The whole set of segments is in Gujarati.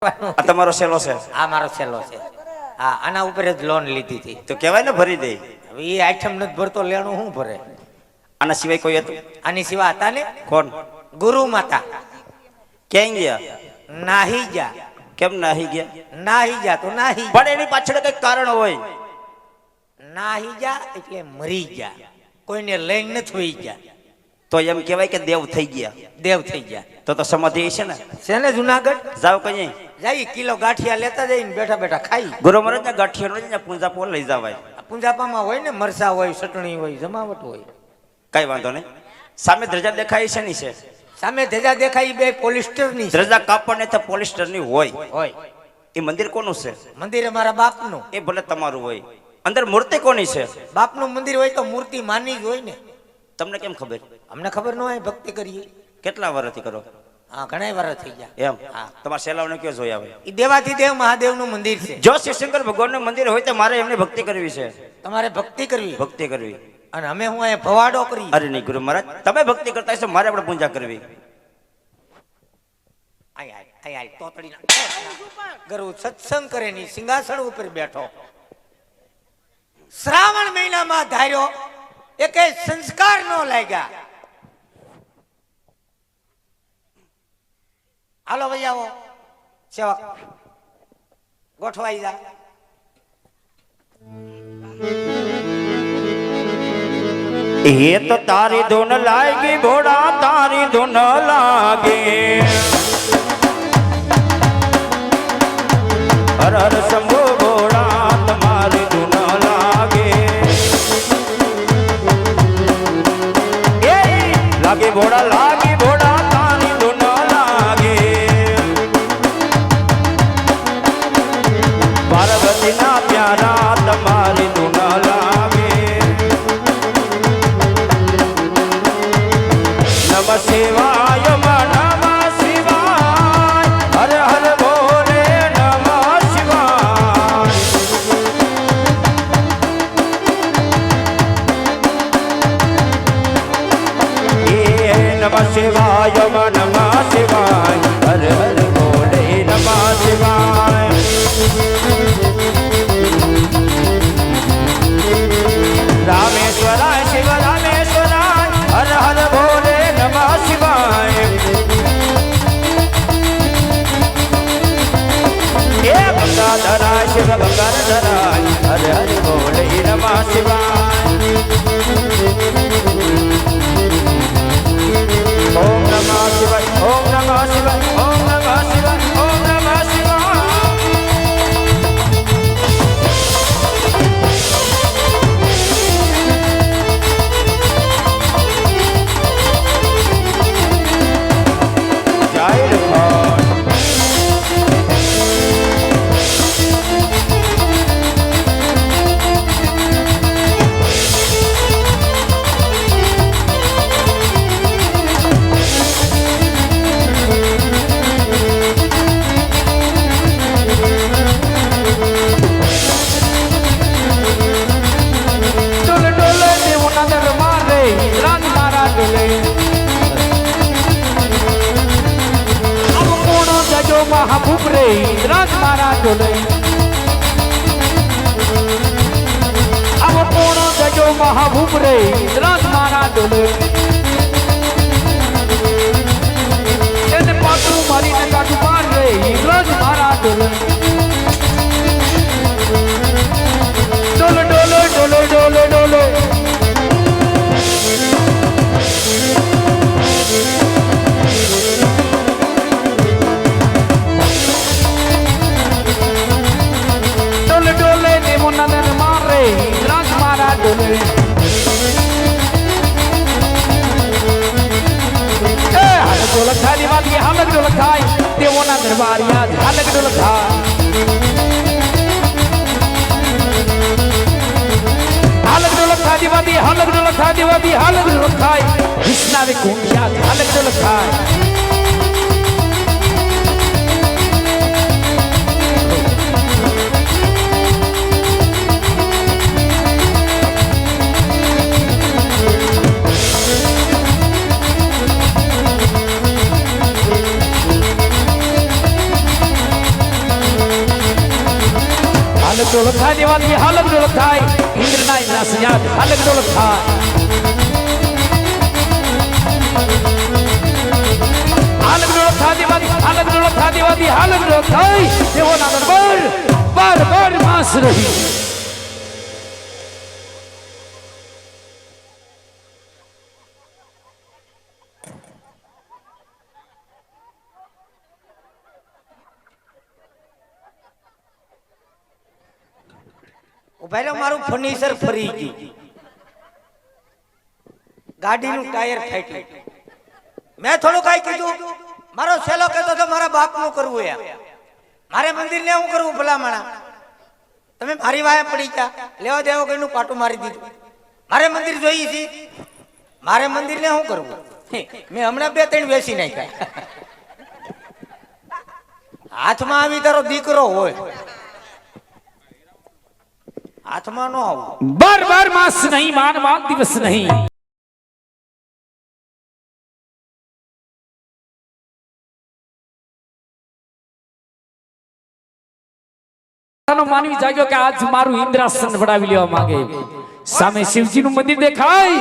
આ તમારો સેલો છે? આ મારો છેલ્લો છે. હા, આના ઉપર જ લોન લીધી હતી. તો કહેવાય ને ભરી દે. હવે એ આઈટમ નથી ભરતો, લેણું શું ભરે? આના સિવાય કોઈ હતું? આની સિવાય હતા ને કોણ? ગુરુ માતા. ક્યાં ગયા? નાહી જા. કેમ નાહી ગયા? નાહી જા તો નાહી જા. પણ એની પાછળ કઈક કારણ હોય. નાહી જા એટલે મરી જા, કોઈને લઈને નથી હોઈ જા. તો એમ કહેવાય કે દેવ થઈ ગયા. દેવ થઈ ગયા. તો સમાધિ છે ને? છે ને જુનાગઢ. જાવ કઈ જાય કિલો ગાંઠિયા લેતા જઈને બેઠા બેઠા ખાઈ. ગુરુ મહારાજ ના ગાંઠિયા પૂંજા પોલ લઈ જવાય. પૂંજાપામાં હોય ને, મરસા હોય, ચટણી હોય, જમાવટ હોય. કઈ વાંધો નહીં. સામે ધ્રજા દેખાય છે ની છે? સામે ધજા દેખાય બે પોલિસ્ટર ની. ધ્રજા કાપડ ને તો પોલિસ્ટર ની હોય. એ મંદિર કોનું છે? મંદિર અમારા બાપનું. એ ભલે તમારું હોય. અંદર મૂર્તિ કોની છે? બાપનું મંદિર હોય તો મૂર્તિ માની જ હોય ને. તમને કેમ ખબર? અમને ખબર ન હોય, ભક્તિ કરીએ. કેટલા વર્ષથી કરો? હા, ઘણા વાર થઈ ગયા. એમ? હા. તમારા સેલાઓને કયો જોયા હોય? એ દેવાધિદેવ મહાદેવનું મંદિર છે. જો શિવશંકર ભગવાનનું મંદિર હોય તો મારે એમની ભક્તિ કરવી છે. તમારે ભક્તિ કરવી? ભક્તિ કરવી. અને અમે હું અહીંયા ભવાડો કરી. અરે નહીં ગુરુ મહારાજ, તમે ભક્તિ કરતા હશો, મારે આપણે પૂજા કરવી. ગરુ સત્સંગ કરે ની સિંહાસન ઉપર બેઠો. શ્રાવણ મહિનામાં ધાર્યો એકે સંસ્કાર નો લાગ્યા. હાલો ભાઈ આવો, સેવક ગોઠવાઈ જા. એ તો તારી ધૂન લાગી ભોળા, તારી ધૂન લાગી. હર હર શંભુ ભોળા, તમારી ધૂન લાગે. એ લાગે ભોળા, લાગે ભોળા, તારી ધૂન લાગે. પાર્વતીના પ્યારા, તમારી ધૂન લાગે. નમઃ શિવાય, નમઃ શિવાય, હર હર બોલે નમઃ શિવાય. નમઃ શિવાય, નમઃ શિવાય, હર હર બોલે નમઃ શિવાય. રામેશ્વરાય શિવ રામેશ્વરાય, હર હર બોલે નમઃ શિવાય. એ ગંગાધરાય શિવ ગંગાધરાય, હર હર બોલે નમઃ શિવાય. ઓમ નમઃ શિવાય, ઓમ નમઃ શિવાય, ઓમ નમઃ શિવાય, ઓમ નમઃ શિવાય. મહાભૂપરે ઇન્દ્રાજ મારા ડોલે. આવો કોણો જજો મહાભૂપરે ઇન્દ્રાજ મારા ડોલે. એને પાટું મારીને કાઢું પાર રે ઇન્દ્રાજ મારા ડોલે. ડોલે ડોલે ડોલે ડોલે ડોલે. હાલક ડોલ ખાય તેઓના દરબારિયા હાલક ડોલ ખાય. હાલક ડોલ ખાદીવાદી હાલક ડોલ ખાદીવાદી હાલક ડોલ ખાય. વિષ્ણાવે કુંડિયા હાલક ડોલ ખાય. હાલક ડોલક થાય દેવાથી હાલક ડોલક થાય ઇન્દ્રના ઇન્દ્રાસ યાદ હાલક ડોલક થાય હાલક ડોલક થાય દેવાથી હાલક ડોલક થાય દેવાથી હાલક ડોલક થાય દેવોના દરબાર બાર બાર માસ રહી ઉભા રહ્યો, મારું ફર્નિચર ફરી ગયું, ગાડીનું ટાયર ફાટ્યું. મેં થોડું કઈ કીધું, મારો છેલ્લો કહેતો તો મારા બાપનું કરવું એમ, મારે મંદિરને શું કરવું ભલામણા? તમે મારી વાયા પડી ગયા, લેવા દેવો કઈનું પાટું મારી દીધું. મારે મંદિર જોઈએ છે, મારે મંદિરને શું કરવું? મેં હમણાં 2-3 વેચી નાખ્યા. હાથમાં આવી તારો દીકરો હોય, હાથમાં નો આવું. બાર બાર માસ નહીં, માન દિવસ નહીં. માનવી જાગ્યો કે આજ મારું ઇન્દ્રાસન વડાવી લેવા માંગે. સામે શિવજીનું મંદિર દેખાય,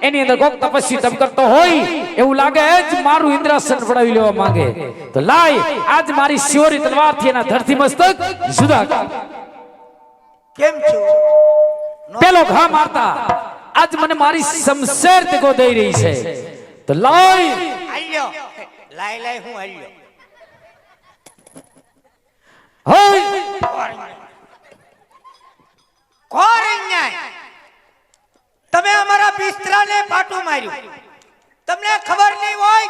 એની અંદર કોક તપસ્વી તપ કરતો હોય એવું લાગે જ મારું ઇન્દ્રાસન વડાવી લેવા માંગે. તો લાય આજ મારી શિવરી તલવારથી એના ધરતી મસ્તક જુદા કર. કેમ છો? પેલો ઘા મારતા આજ મને મારી શમશેર દેગો દઈ રહી છે. તો લાય આલ્યો, લાય હું આલ્યો. હોય કોર અન્યાય, તમે અમારા બિસ્તરાને પાટું માર્યું. તમને ખબર નહીં હોય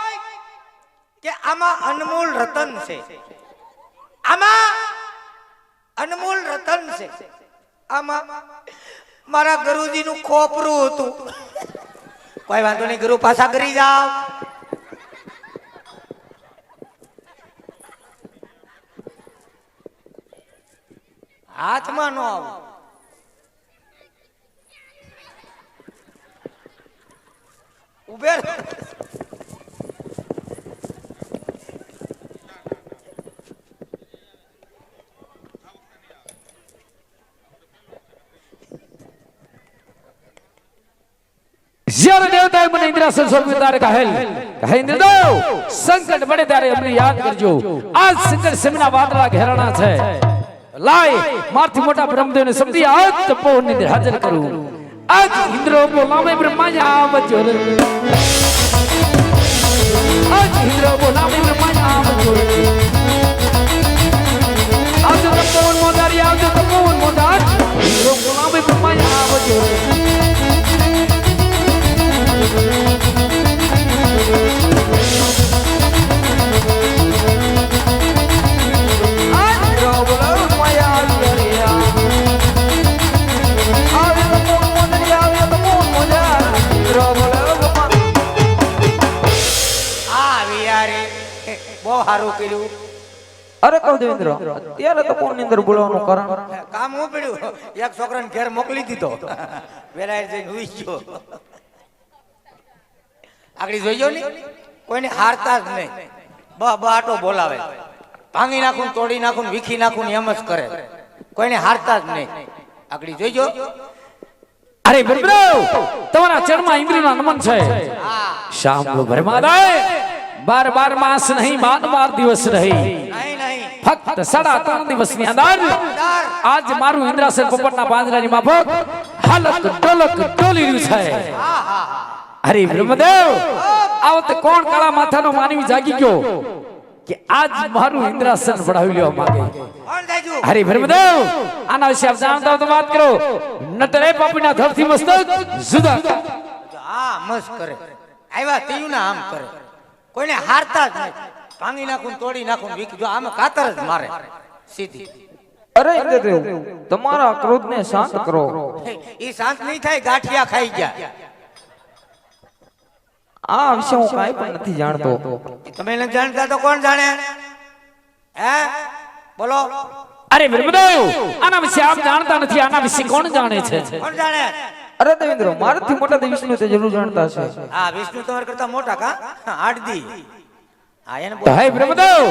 કે આમાં અનમોલ રતન છે, આમાં અનમોલ રતન છે. આમાં મારા ગુરુજીનું ખોપરું હતું. કોઈ વાંધો નહીં, ગુરુ પાછા કરી જાવ. હાથમાં નો આવું. ઉભે રહો. જ્યારે દેવતાએ મને ઇન્દ્રાસન સોંપ્યું ત્યારે કહેલ કહે ઇન્દ્રદેવ સંકટ પડે ત્યારે અમને યાદ કરજો. આજ સંકટ સેમના વાદળા ઘેરાણા છે. લાય મારથી મોટા બ્રહ્મદેવને સમજી આજ તપોવનની અંદર હાજર કરું. આજ ઇન્દ્ર બોલાવે બ્રહ્માયા આવજો. આજ ઇન્દ્ર બોલાવે બ્રહ્માયા આવજો. આવજો તપોવન મોદારી, આવજો તપોવન મોદાર. ઇન્દ્ર બોલાવે બ્રહ્માયા આવજો. બહુ સારું કર્યું. અરે કહું દેવેન્દ્ર, ત્યારે તો કોણ ની અંદર બોલવાનું કારણ? કામ હું પડ્યું, એક છોકરાને ઘેર મોકલી દીધો, વેલા જઈને હુઈ ગયો. આગળ જોઈજો ને, કોઈને હારતા જ નહીં, બાટો બોલાવે, ભાંગી નાખું, તોડી નાખું, વીખી નાખું, એમ જ કરે. કોઈને હારતા જ નહીં. આગળ જોઈજો. અરે બરબરાવ, તમારા ચરણમાં ઇન્દ્રના નમન છે. શામલો ભરમાદાય 12 માસ નહીં, 12 દિવસ રહી. ફક્ત 3.5 દિવસની અંદર આજ મારું ઇન્દ્રાસન પોપટના પાંજરાની માફક હાલક ડોલક ડોલી રહ્યું છે. અરે બ્રહ્મદેવ, આવતે કોણ કાળા માથાનો માનવી જાગી ગયો કે આજ મારું ઇન્દ્રાસન વડાવી લેવા માંગે? અરે બ્રહ્મદેવ, આના વિશે આપ જાણતા હો તો વાત કરો. નતરે પાપીના ધરતી મસ્તક જુદા. હા મસ્ત કરે, આવ્યા તીયુના આમ કરે. કોઈને હારતા જ નહીં, ભાંગી નાખું, તોડી નાખું, વીખી. જો આમાં કાતર જ મારે સીધી. અરે ઇન્દ્રદેવ, તમારા ક્રોધને શાંત કરો. એ શાંત નહીં થાય, ગાંઠિયા ખાઈ ગયા. આ વિશે હું કાંઈ પણ નથી જાણતો. તમે નથી જાણતા તો કોણ જાણે? હે બોલો. અરે બ્રહ્મદેવ, આના વિશે આપ જાણતા નથી, આના વિશે કોણ જાણે છે? કોણ જાણે? અરે દેવેન્દ્ર, મારાથી મોટા વિષ્ણુ તે જરૂર જાણતા છે. હા, વિષ્ણુ તમારા કરતા મોટા કા? આડદી હા એને તો હે બ્રહ્મદેવ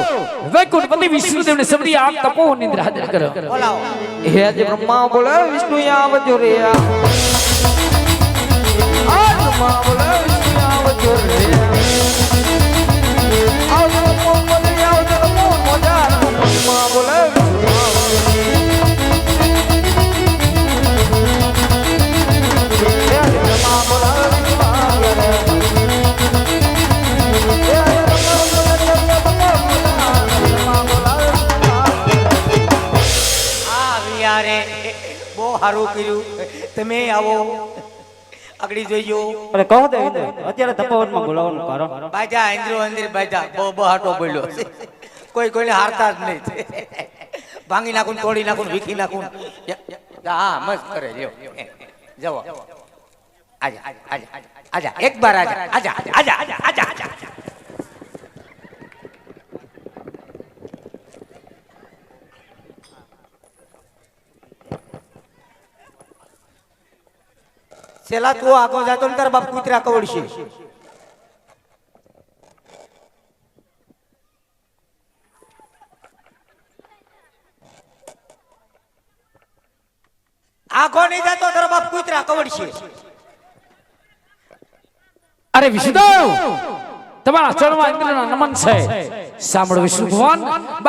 વૈકુંઠપતિ વિષ્ણુદેવને સબરી આપ તપો નિદ્રા હાજર કરો. બોલાવો. હે જે બ્રહ્મા બોલે વિષ્ણુ આવજો રે આ બ્રહ્મા બોલે વિષ્ણુ આવજો રે આવજો મોન બોલે આવજો મોન મોજા બ્રહ્મા બોલે વિષ્ણુ આવજો રે. હે જે બ્રહ્મા બોલે વિષ્ણુ આવજો રે યારે બહુ સારું કર્યું તમે આવો આગળ જોઈજો. અરે કહો દેવેન્દ્ર અત્યારે તપોવનમાં બોલાવવાનું કારણ બાજા ઇન્દ્રો અંદિર બાજા બહુ હાટો બોલ્યો કોઈ કોઈને હારતા જ નહીં. ભાંગી નાખું તોડી નાખું વીખી નાખું હા મસ્ત કરે લ્યો જવો આજા આજા આજા એક બાર આજા આજા આજા આજા આજા આજા છેલ્લા તું આગળ જાતો ને તારા બાપ કૂતરા કવડશે. આગળ નહીં જાતો તારા બાપ કૂતરા કવડશે. અરે વિષ્ણુદેવ તમારા ચરણમાં ઇન્દ્રના નમન છે. સાંભળો વિષ્ણુ ભગવાન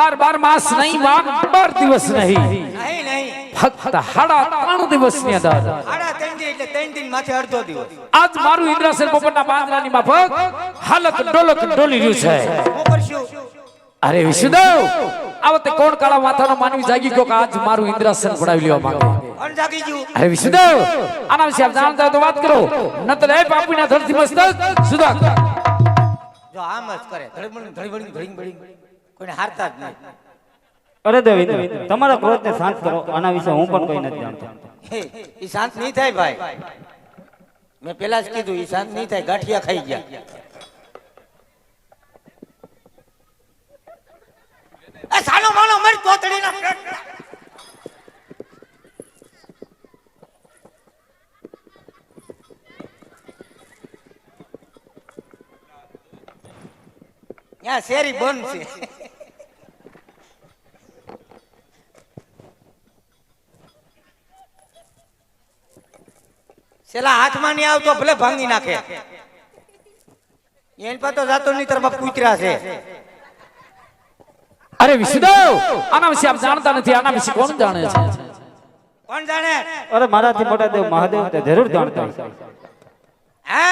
12 માસ નહીં 12 દિવસ નહીં નહીં નહીં ફક્ત 3.5 દિવસની અંદર આડા 3 દિન એટલે 3 દિન માથે અડધો દિવસ આજ મારું ઇન્દ્રાસન પોપટના પાંદડાની માફક હાલત ડોલક ડોલી રહ્યું છે. હું કરશું અરે વિષ્ણુદેવ આવતે કોણ કાળા માથાનો માનવી જાગી ગયો કે આજ મારું ઇન્દ્રાસન પડાવી લેવા માંગે. કોણ જાગી ગયું? અરે વિષ્ણુદેવ આના વિશે આપ જાણતા હોય તો વાત કરો નતર એ પાપીના ધરતી મસ્તક સુધા જો આમ જ કરે ધડી બળી કોઈને હારતા જ નહીં. અરે દેવેન્દ્ર તમારા ક્રોધને શાંત કરો આના વિશે હું પણ કઈ નથી જાણતો. એ શાંત નહીં થાય ભાઈ. મેં પેલા જ કીધું એ શાંત નહીં થાય ગાંઠિયા ખાઈ ગયા. એ સાલો માનો મર તોતડીના પેટ. યા શેરી બંધ છે. છેલ્લા હાથમાં નહીં આવતો ભલે ભાંગી નાખે. એન પર તો જાતો નહીં તારા બાપ કૂતરા છે. અરે વિષ્ણુદેવ આના વિશે આપ જાણતા નથી આના વિશે કોણ જાણે છે? કોણ જાણે? અરે મારાથી મોટા દેવ મહાદેવ તે જરૂર જાણતા હશે. હે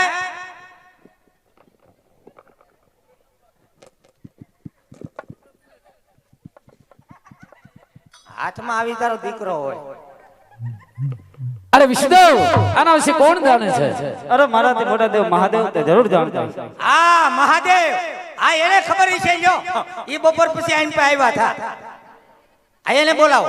હાથમાં આવી તારો દીકરો હોય. અરે વિષ્ણુદેવ આના વિશે કોણ જાણે છે? અરે મારાથી મોટા દેવ મહાદેવ તે જરૂર જાણતા હશે. આ મહાદેવ આ એને ખબર છે લ્યો. ઈ બપોર પછી આઈન પે આવ્યા હતા. આ એને બોલાવો.